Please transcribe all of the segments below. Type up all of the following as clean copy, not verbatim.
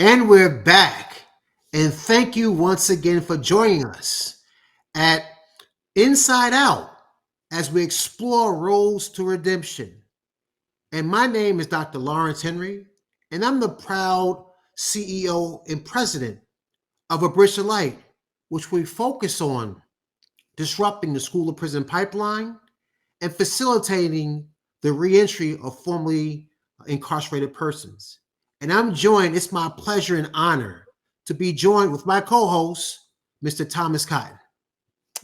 And we're back. And thank you once again for joining us at Inside Out as we explore roads to redemption. And my name is Dr. Lawrence Henry, and I'm the proud CEO and president of A Bridge to Light, which we focus on disrupting the school to prison pipeline and facilitating the reentry of formerly incarcerated persons. And I'm joined, it's my pleasure and honor to be joined with my co host, Mr. Thomas Cotton.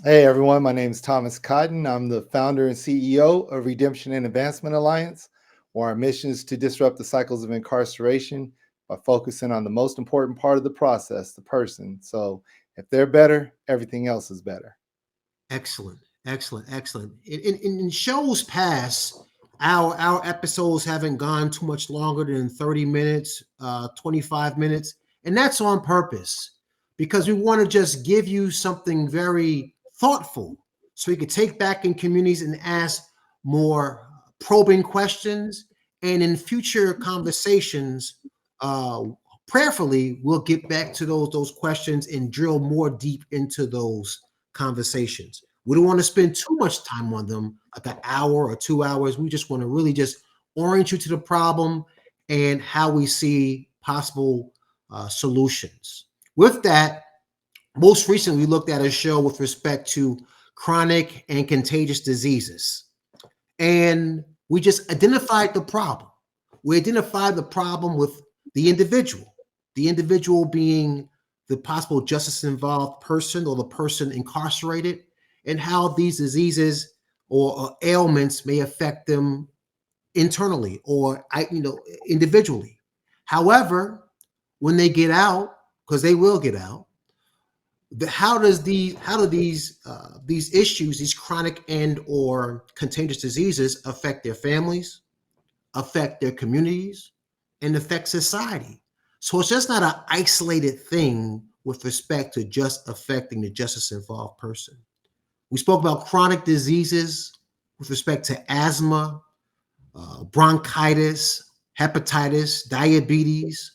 Hey everyone, my name is Thomas Cotton. I'm the founder and CEO of Redemption and Advancement Alliance, where our mission is to disrupt the cycles of incarceration by focusing on the most important part of the process, the person. So if they're better, everything else is better. Excellent, excellent, excellent. In shows past, our episodes haven't gone too much longer than 30 minutes, 25 minutes, and that's on purpose because we want to just give you something very thoughtful so we could take back in communities and ask more probing questions. And in future conversations, uh, prayerfully, we'll get back to those questions and drill more deep into those conversations. We don't want to spend too much time on them, like an hour or 2 hours. We just want to really just orient you to the problem and how we see possible solutions. With that, most recently, we looked at a show with respect to chronic and contagious diseases. And we just identified the problem. We identified the problem with the individual being the possible justice involved person or the person incarcerated, and how these diseases or ailments may affect them internally or individually. However, when they get out, because they will get out, how do these issues, these chronic and or contagious diseases affect their families, affect their communities, and affect society? So it's just not an isolated thing with respect to just affecting the justice involved person. We spoke about chronic diseases with respect to asthma, bronchitis, hepatitis, diabetes,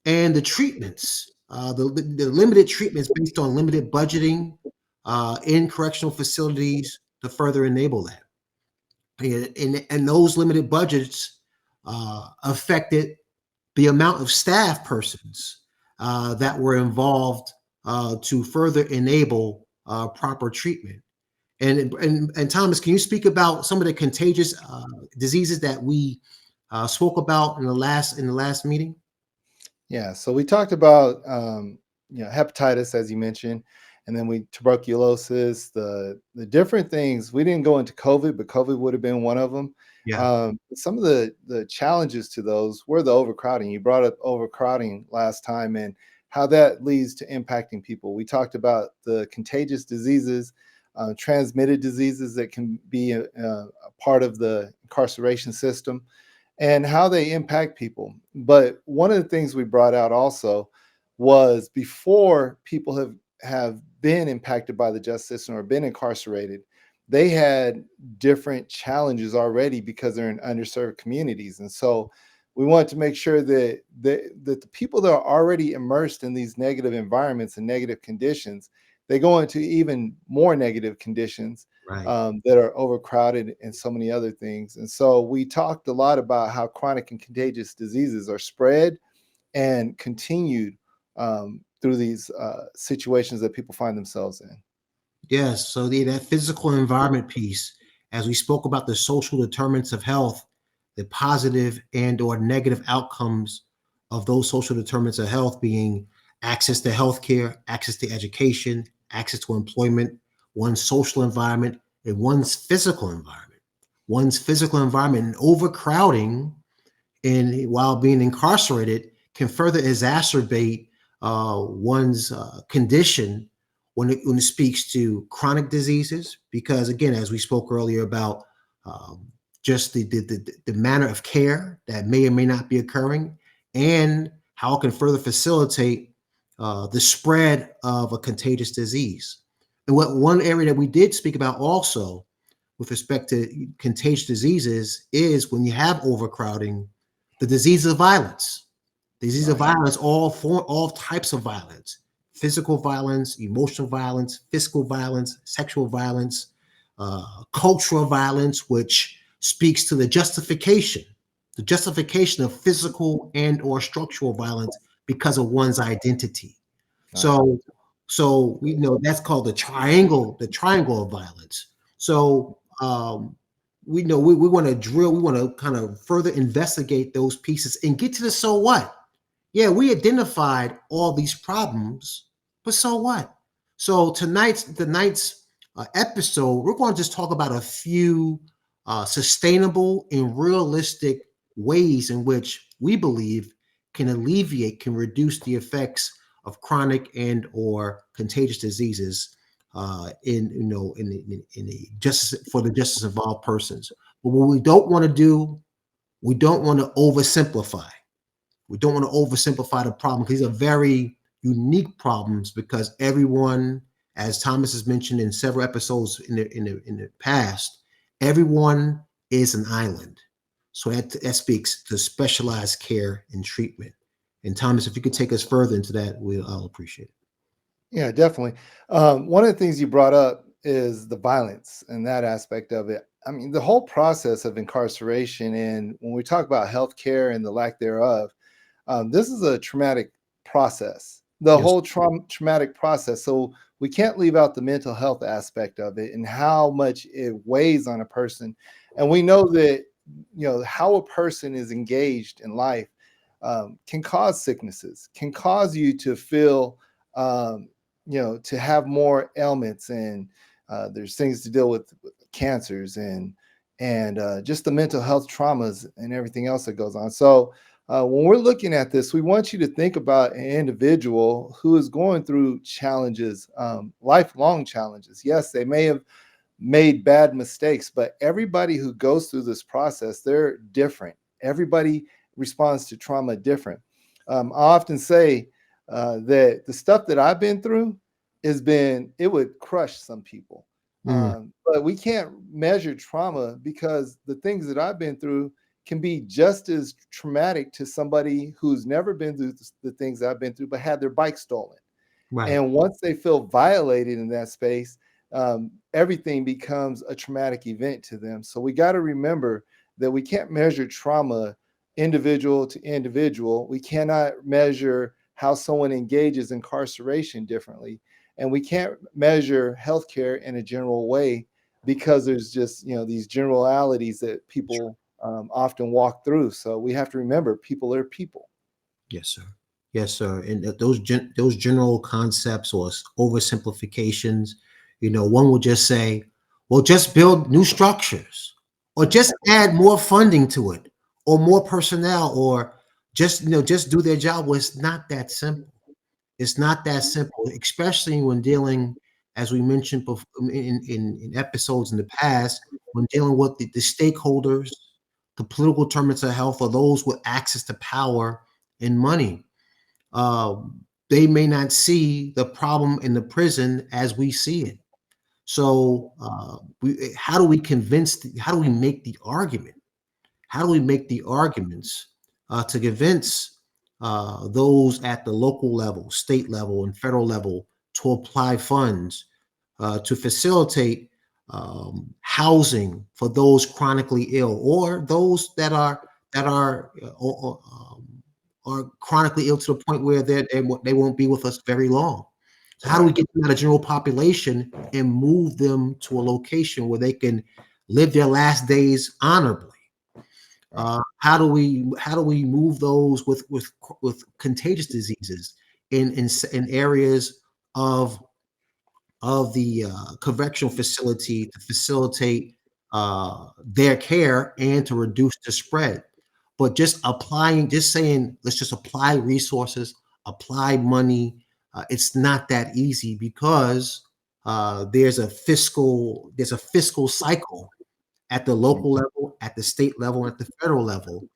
and the treatments, the limited treatments based on limited budgeting in correctional facilities to further enable that. And those limited budgets affected the amount of staff persons that were involved to further enable proper treatment. And Thomas, can you speak about some of the contagious diseases that we spoke about in the last meeting? Yeah, so we talked about hepatitis, as you mentioned, and then we tuberculosis, the different things. We didn't go into COVID, but COVID would have been one of them. Yeah. Some of the challenges to those were the overcrowding. You brought up overcrowding last time and how that leads to impacting people. We talked about the contagious diseases, transmitted diseases that can be a part of the incarceration system, and how they impact people. But one of the things we brought out also was before people have been impacted by the justice system or been incarcerated, they had different challenges already because they're in underserved communities. And so we want to make sure that the people that are already immersed in these negative environments and negative conditions, they go into even more negative conditions Right. that are overcrowded and so many other things. And so we talked a lot about how chronic and contagious diseases are spread and continued through these situations that people find themselves in. Yes. So that physical environment piece, as we spoke about the social determinants of health, the positive and or negative outcomes of those social determinants of health being access to healthcare, access to education, access to employment, one's social environment, and one's physical environment. One's physical environment and overcrowding and while being incarcerated can further exacerbate one's condition when it speaks to chronic diseases. Because again, as we spoke earlier about just the manner of care that may or may not be occurring, and how it can further facilitate the spread of a contagious disease. And what one area that we did speak about also with respect to contagious diseases is when you have overcrowding, the disease of violence. Disease of Right. violence, all types of violence, physical violence, emotional violence, fiscal violence, sexual violence, cultural violence, which speaks to the justification of physical and or structural violence because of one's identity. Right. So, we know that's called the triangle of violence. So, we know we want to drill, we want to kind of further investigate those pieces and get to the so what. Yeah, we identified all these problems, but so what? So tonight's episode, we're going to just talk about a few sustainable and realistic ways in which we believe can reduce the effects of chronic and or contagious diseases in the justice for the justice of all persons. But what we don't want to do, we don't want to oversimplify. We don't want to oversimplify the problem because these are very unique problems because everyone, as Thomas has mentioned in several episodes in the past, everyone is an island. So that speaks to specialized care and treatment. And Thomas, if you could take us further into that, I'll appreciate it. Yeah, definitely. One of the things you brought up is the violence and that aspect of it. I mean, the whole process of incarceration, and when we talk about healthcare and the lack thereof, this is a traumatic process, the Yes. whole traumatic process. So we can't leave out the mental health aspect of it and how much it weighs on a person. And we know that, how a person is engaged in life can cause sicknesses, can cause you to feel, to have more ailments, and there's things to deal with cancers and just the mental health traumas and everything else that goes on. So when we're looking at this, we want you to think about an individual who is going through challenges, lifelong challenges. Yes, they may have made bad mistakes, but everybody who goes through this process, they're different. Everybody responds to trauma different. I often say that the stuff that I've been through it would crush some people. Mm, But we can't measure trauma because the things that I've been through can be just as traumatic to somebody who's never been through the things I've been through, but had their bike stolen. right. And once they feel violated in that space, everything becomes a traumatic event to them. So we got to remember that we can't measure trauma individual to individual. We cannot measure how someone engages incarceration differently. And we can't measure healthcare in a general way because there's just, these generalities that people often walk through. So we have to remember people are people. Yes, sir. Yes, sir. And those general concepts or oversimplifications, one would just say, "Well, just build new structures, or Right. just add more funding to it, or more personnel, or just do their job." Well, it's not that simple. It's not that simple, especially when dealing, as we mentioned before, in episodes in the past, when dealing with the stakeholders, the political determinants of health, or those with access to power and money. They may not see the problem in the prison as we see it. So, how do we make the argument? How do we make the arguments to convince those at the local level, state level, and federal level to apply funds to facilitate housing for those chronically ill or those that are chronically ill to the point where they won't be with us very long. So how do we Right. get them out of general population and move them to a location where they can live their last days honorably? Right. How do we move those with contagious diseases in areas of the correctional facility to facilitate their care and to reduce the spread? But just saying, let's just apply resources, apply money. It's not that easy because there's a fiscal cycle at the Mhm. local level, at the state level, at the federal level,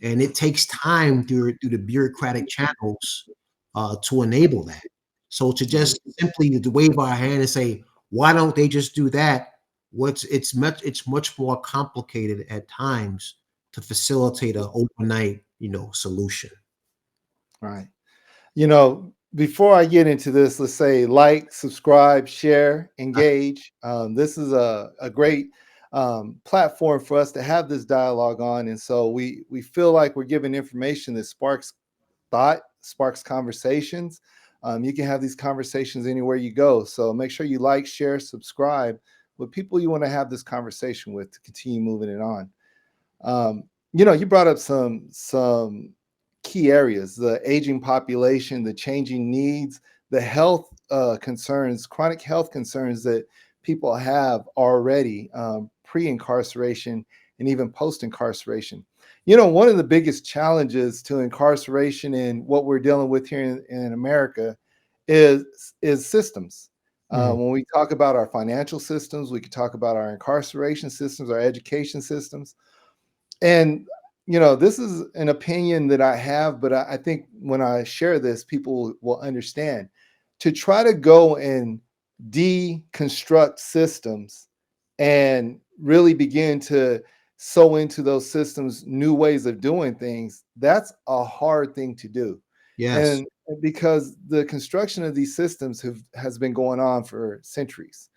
and it takes time through the bureaucratic channels to enable that. So to just simply to wave our hand and say, "Why don't they just do that?" It's much more complicated at times to facilitate an overnight solution. Right. Before I get into this, let's say like, subscribe, share, engage. This is a great platform for us to have this dialogue on. And so we feel like we're giving information that sparks thought, sparks conversations. You can have these conversations anywhere you go. So make sure you like, share, subscribe with people you want to have this conversation with to continue moving it on. You brought up some key areas: the aging population, the changing needs, the health concerns, chronic health concerns that people have already pre-incarceration and even post-incarceration. One of the biggest challenges to incarceration and what we're dealing with here in America is systems. Mhm. When we talk about our financial systems, we could talk about our incarceration systems, our education systems. And this is an opinion that I have, but I think when I share this, people will understand. To try to go and deconstruct systems and really begin to sew into those systems new ways of doing things, that's a hard thing to do. Yes. And because the construction of these systems has been going on for centuries.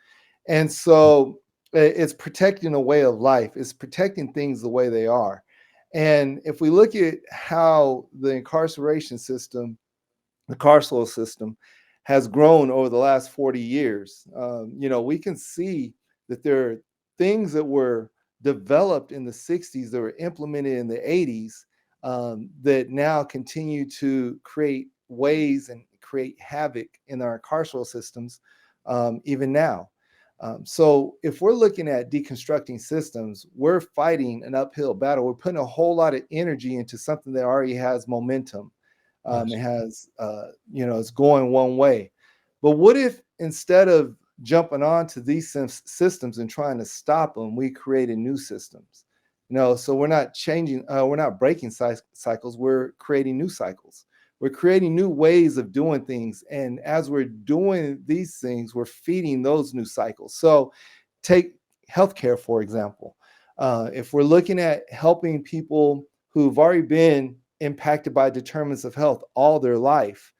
And so it's protecting a way of life, it's protecting things the way they are. And if we look at how the incarceration system, the carceral system, has grown over the last 40 years, we can see that there are things that were developed in the 60s that were implemented in the 80s that now continue to create ways and create havoc in our carceral systems even now. So if we're looking at deconstructing systems, we're fighting an uphill battle. We're putting a whole lot of energy into something that already has momentum. It Yes. has, it's going one way. But what if instead of jumping onto these systems and trying to stop them, we created new systems? So we're not changing, we're not breaking cycles, we're creating new cycles. We're creating new ways of doing things. And as we're doing these things, we're feeding those new cycles. So take healthcare, for example. If we're looking at helping people who've already been impacted by determinants of health all their life,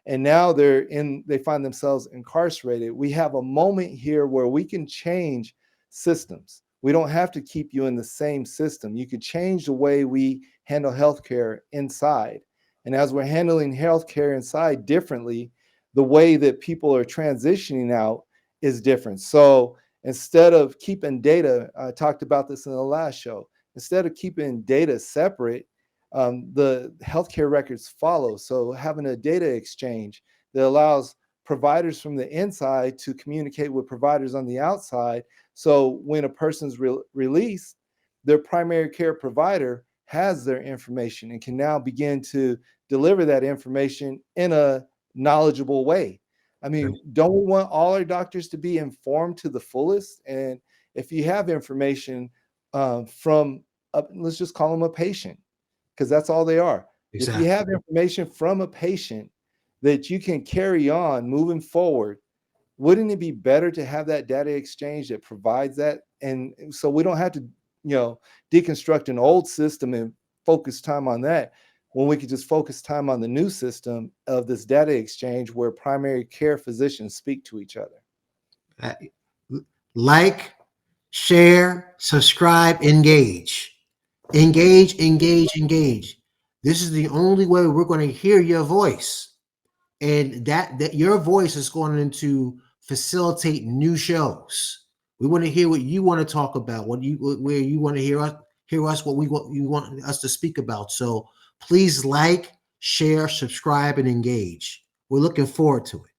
and now they find themselves incarcerated, we have a moment here where we can change systems. We don't have to keep you in the same system. You could change the way we handle healthcare inside. And as we're handling healthcare inside differently, the way that people are transitioning out is different. So instead of keeping data, I talked about this in the last show, instead of keeping data separate, the healthcare records follow. So having a data exchange that allows providers from the inside to communicate with providers on the outside. So when a person's released, their primary care provider has their information and can now begin to deliver that information in a knowledgeable way. I mean, don't we want all our doctors to be informed to the fullest? And if you have information let's just call them a patient, because that's all they are. If you Exactly. have information from a patient that you can carry on moving forward, wouldn't it be better to have that data exchange that provides that? And so we don't have to, deconstruct an old system and focus time on that, when we could just focus time on the new system of this data exchange where primary care physicians speak to each other. Uh, Like, share, subscribe, engage. Engage, engage, engage. This is the only way we're going to hear your voice. And that your voice is going to facilitate new shows. We want to hear what you want to talk about, where you want to hear us what we want you want us to speak about. So please like, share, subscribe, and engage. We're looking forward to it.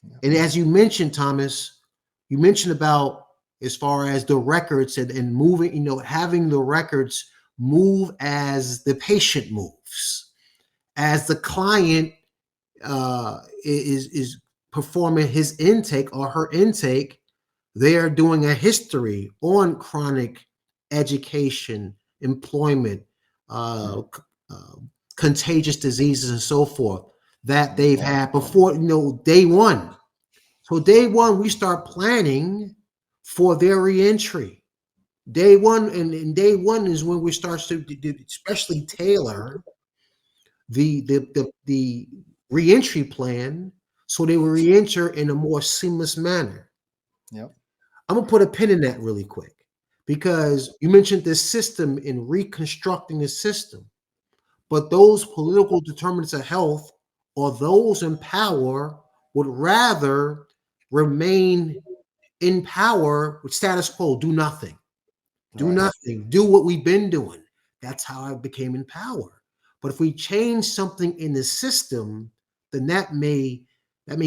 Yeah. And as you mentioned, Thomas, you mentioned about as far as the records and moving, having the records move as the patient moves, as the client is performing his intake or her intake. They are doing a history on chronic education, employment, uh, uh, contagious diseases, and so forth that they've had before, day one. So day one, we start planning for their reentry. Day one, and day one is when we start to especially tailor the reentry plan so they will reenter in a more seamless manner. Yep. I'm gonna put a pin in that really quick because you mentioned this system in reconstructing the system, but those political determinants of health or those in power would rather remain in power with status quo, do nothing. Do Right. nothing. Do what we've been doing. That's how I became in power. But if we change something in the system, then that may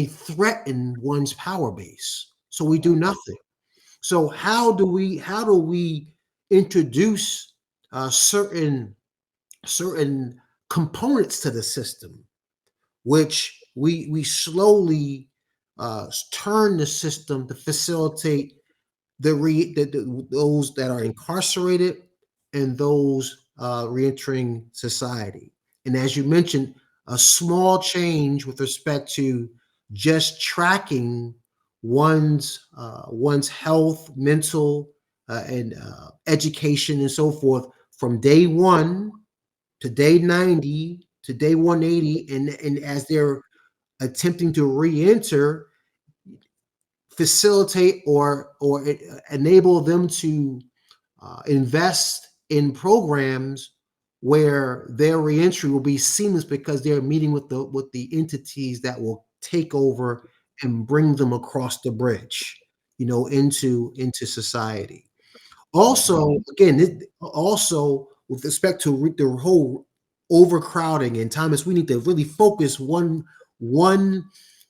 threaten one's power base. So we do Right. nothing. So how do we introduce certain components to the system, which we slowly turn the system to facilitate those that are incarcerated and those reentering society. And as you mentioned, a small change with respect to just tracking one's health, mental, and education and so forth from day one to day 90 to day 180, and as they're attempting to re-enter, facilitate or enable them to invest in programs where their reentry will be seamless because they're meeting with the entities that will take over and bring them across the bridge, into society. Mhm. Also, again, also with respect to the whole overcrowding, and Thomas, we need to really focus one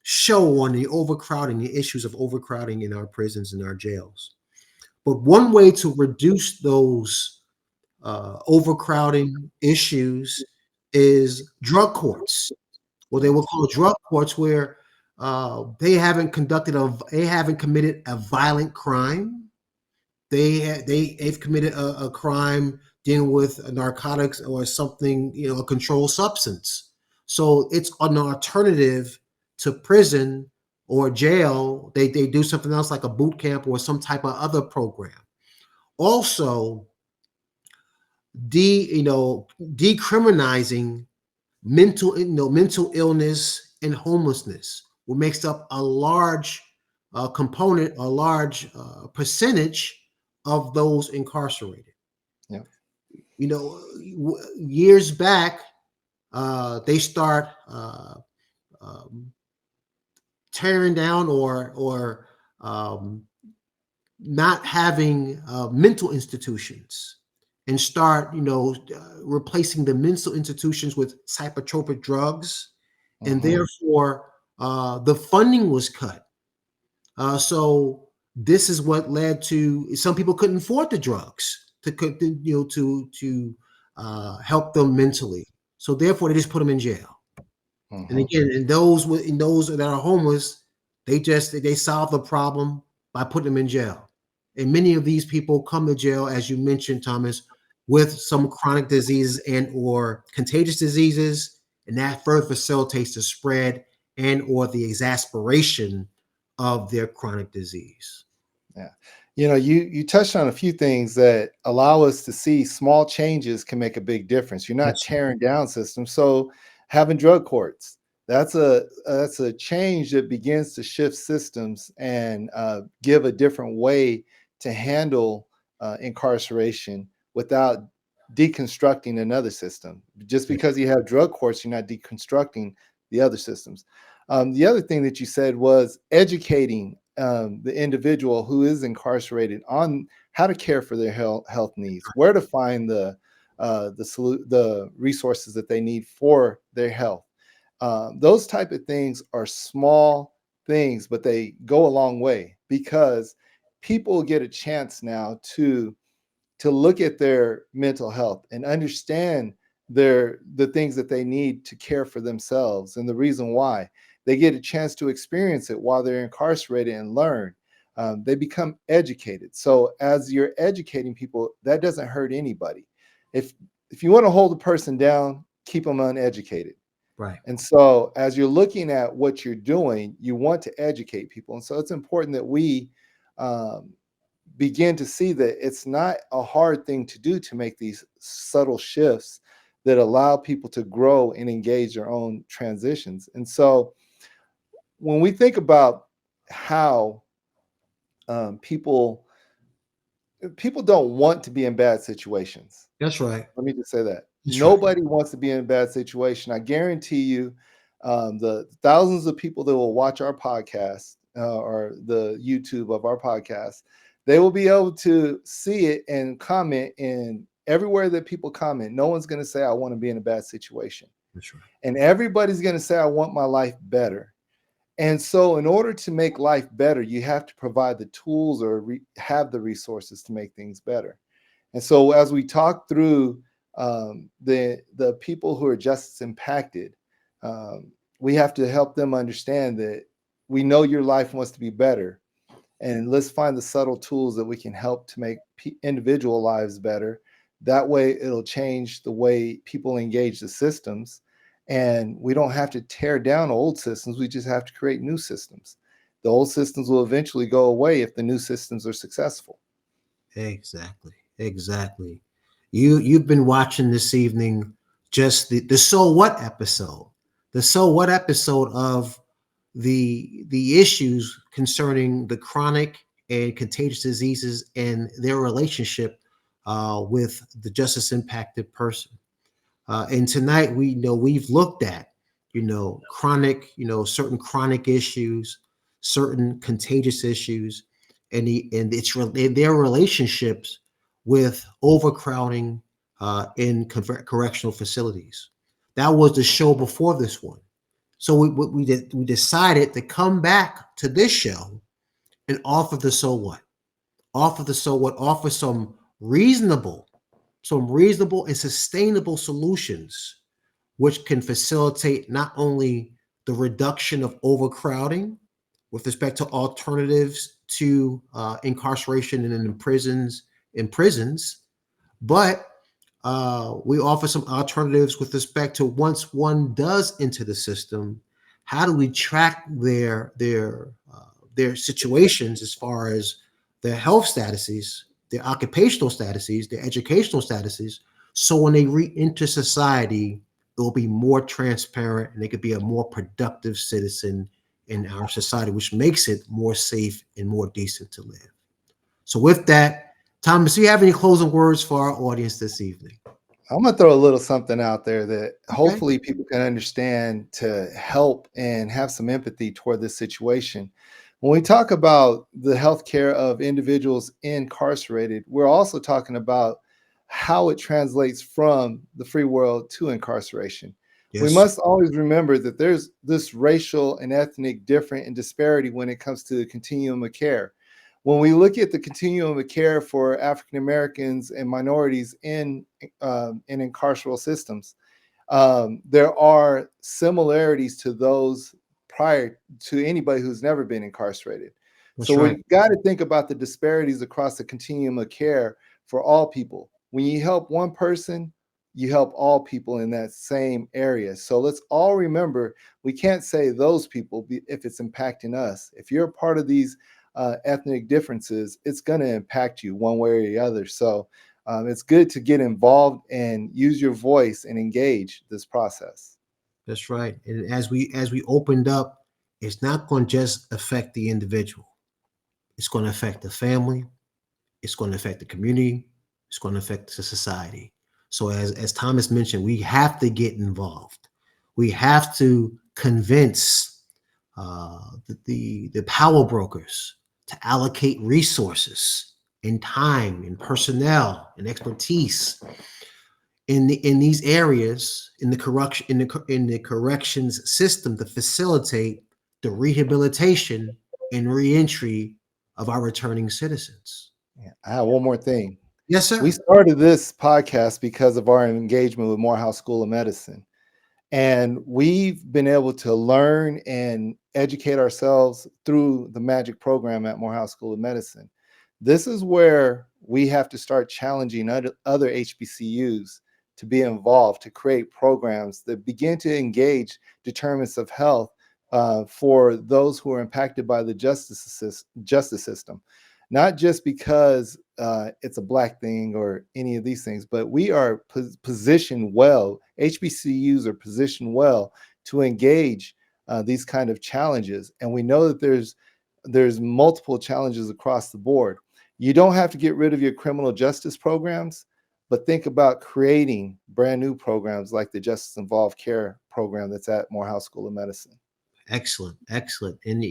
show on the overcrowding, the issues of overcrowding in our prisons and our jails. But one way to reduce those overcrowding issues is drug courts, what they will Yes. call drug courts, where they haven't committed a violent crime. They've committed a crime dealing with narcotics or something, a controlled substance. So it's an alternative to prison or jail. They do something else like a boot camp or some type of other program. Also, decriminalizing mental illness and homelessness, what makes up a large component, a large percentage of those incarcerated. Yep. Years back, they start um, tearing down or um, not having mental institutions, and start replacing the mental institutions with psychotropic drugs, and Hmm. therefore the funding was cut. So this is what led to some people couldn't afford the drugs to help them mentally. So therefore, they just put them in jail. And Hmm. again, in those that are homeless, they solve the problem by putting them in jail. And many of these people come to jail, as you mentioned, Thomas, with some chronic diseases and or contagious diseases, and that further facilitates the spread and or the exasperation of their chronic disease. Yeah. You touched on a few things that allow us to see small changes can make a big difference. You're not Yes, tearing down systems. So having drug courts, that's a change that begins to shift systems and give a different way to handle incarceration without deconstructing another system. Just yeah, because you have drug courts, you're not deconstructing the other systems. The other thing that you said was educating the individual who is incarcerated on how to care for their health needs, where to find the resources that they need for their health. Those type of things are small things, but they go a long way because people get a chance now to look at their mental health and understand the things that they need to care for themselves and the reason why they get a chance to experience it while they're incarcerated and learn. They become educated. So as you're educating people, that doesn't hurt anybody. If you want to hold a person down, keep them uneducated. right. And so as you're looking at what you're doing, you want to educate people. And so it's important that we um, begin to see that it's not a hard thing to do to make these subtle shifts that allow people to grow and engage their own transitions. And so when we think about how people don't want to be in bad situations. That's right. Let me just say that That's right. nobody wants to be in a bad situation. I guarantee you, the thousands of people that will watch our podcast or the YouTube of our podcast, they will be able to see it and comment. And everywhere that people comment, no one's going to say, I want to be in a bad situation. That's right. And everybody's going to say, I want my life better. And so, in order to make life better, you have to provide the tools or have the resources to make things better. And so, as we talk through the people who are justice impacted, um, we have to help them understand that we know your life wants to be better, and let's find the subtle tools that we can help to make individual lives better. That way, it'll change the way people engage the systems, and we don't have to tear down old systems. We just have to create new systems. The old systems will eventually go away if the new systems are successful. Exactly. Exactly. You've been watching this evening just the so what episode. The so what episode of the issues concerning the chronic and contagious diseases and their relationship with the justice impacted person. And tonight we know we've looked at, chronic, certain chronic issues, certain contagious issues, and their relationships with overcrowding in correctional facilities. That was the show before this one. So we decided to come back to this show and offer the so what, offer some reasonable and sustainable solutions which can facilitate not only the reduction of overcrowding with respect to alternatives to incarceration and in prisons, but we offer some alternatives with respect to once one does enter the system, how do we track their situations as far as their health statuses, their occupational statuses, their educational statuses, so when they re-enter society, it will be more transparent and they could be a more productive citizen in our society, which makes it more safe and more decent to live. So with that, Thomas, do you have any closing words for our audience this evening? I'm going to throw a little something out there that Okay. hopefully people can understand to help and have some empathy toward this situation. When we talk about the healthcare of individuals incarcerated, we're also talking about how it translates from the free world to incarceration. We Yes. must always remember that there's this racial and ethnic difference and disparity when it comes to the continuum of care. When we look at the continuum of care for African Americans and minorities in incarceral systems, there are similarities to those prior to anybody who's never been incarcerated. So That's right. we got to think about the disparities across the continuum of care for all people. When you help one person, you help all people in that same area. So let's all remember, we can't say those people if it's impacting us. If you're a part of these ethnic differences, it's going to impact you one way or the other. So it's good to get involved and use your voice and engage this process. That's right. And as we opened up, it's not going to just affect the individual. It's going to affect the family. It's going to affect the community. It's going to affect the society. So as Thomas mentioned, we have to get involved. We have to convince the power brokers to allocate resources and time and personnel and expertise in these areas in the corrections system to facilitate the rehabilitation and reentry of our returning citizens. Yeah, I have one more thing. Yes, We sir. started this podcast because of our engagement with Morehouse School of Medicine. And we've been able to learn and educate ourselves through the magic program at Morehouse School of Medicine. This is where we have to start challenging other HBCUs to be involved, to create programs that begin to engage determinants of health for those who are impacted by the justice system. not just because it's a Black thing or any of these things, but we are positioned well. HBCUs are positioned well to engage these kind of challenges, and we know that there's multiple challenges across the board. You don't have to get rid of your criminal justice programs, but think about creating brand new programs like the Justice Involved Care program that's at Morehouse School of Medicine. Excellent, excellent. And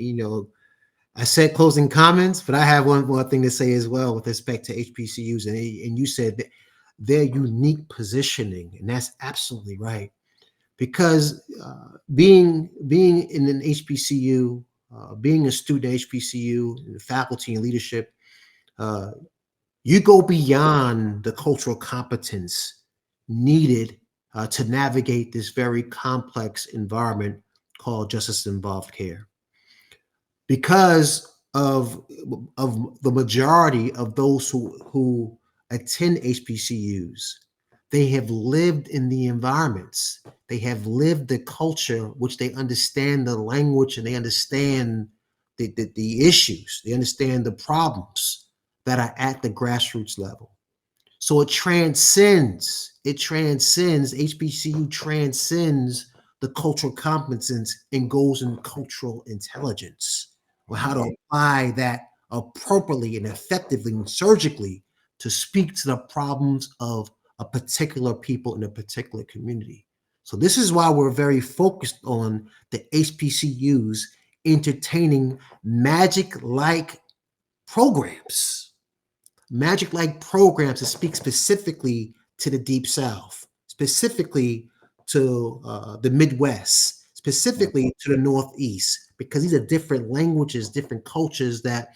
I said closing comments, but I have one more thing to say as well with respect to HBCUs. And you said that their unique positioning, and that's absolutely right. Because being in an HBCU, being a student at HBCU, faculty and leadership, uh, you go beyond the cultural competence needed to navigate this very complex environment called justice involved care. Because of the majority of those who attend HBCUs, they have lived in the environments, they have lived the culture, which they understand the language and they understand the issues, they understand the problems that are at the grassroots level. So HBCU transcends the cultural competence and goes in cultural intelligence, or how to apply that appropriately and effectively and surgically to speak to the problems of a particular people in a particular community. So this is why we're very focused on the HBCUs entertaining magic-like programs, magic-like programs that speak specifically to the Deep South, specifically to the Midwest, specifically to the Northeast, because these are different languages, different cultures that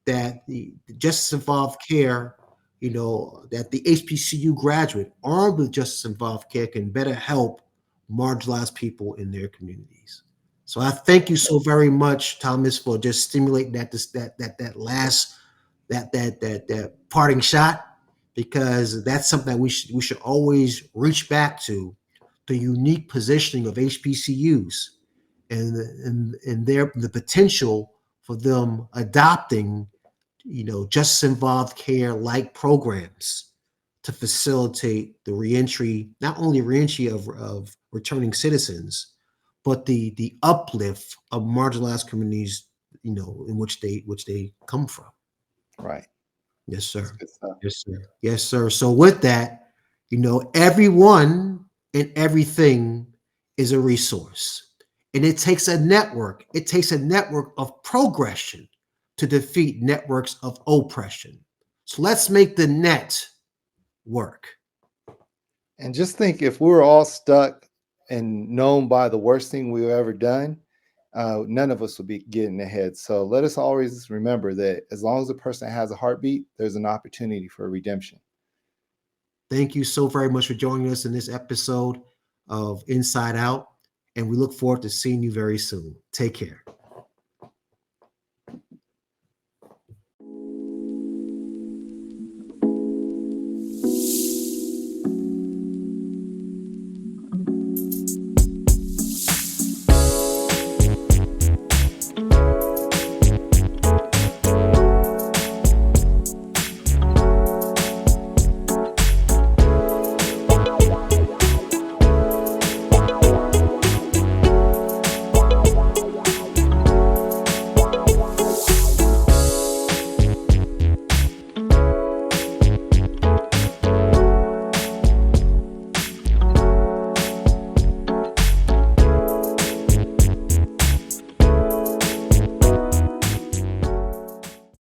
the justice involved care, that the HBCU graduate armed with justice involved care can better help marginalized people in their communities. So I thank you so very much, Thomas, for just stimulating that last that parting shot, because that's something that we should always reach back to, the unique positioning of HBCUs and the potential for them adopting justice involved care like programs to facilitate the reentry, not only reentry of returning citizens, but the uplift of marginalized communities, in which they come from. Right. Yes, That's sir. good stuff. Yes, sir. Yes, sir. So with that, everyone and everything is a resource. And it takes a network. It takes a network of progression to defeat networks of oppression. So let's make the net work. And just think, if we were all stuck and known by the worst thing we've ever done, none of us would be getting ahead. So let us always remember that as long as a person has a heartbeat, there's an opportunity for redemption. Thank you so very much for joining us in this episode of Inside Out. And we look forward to seeing you very soon. Take care.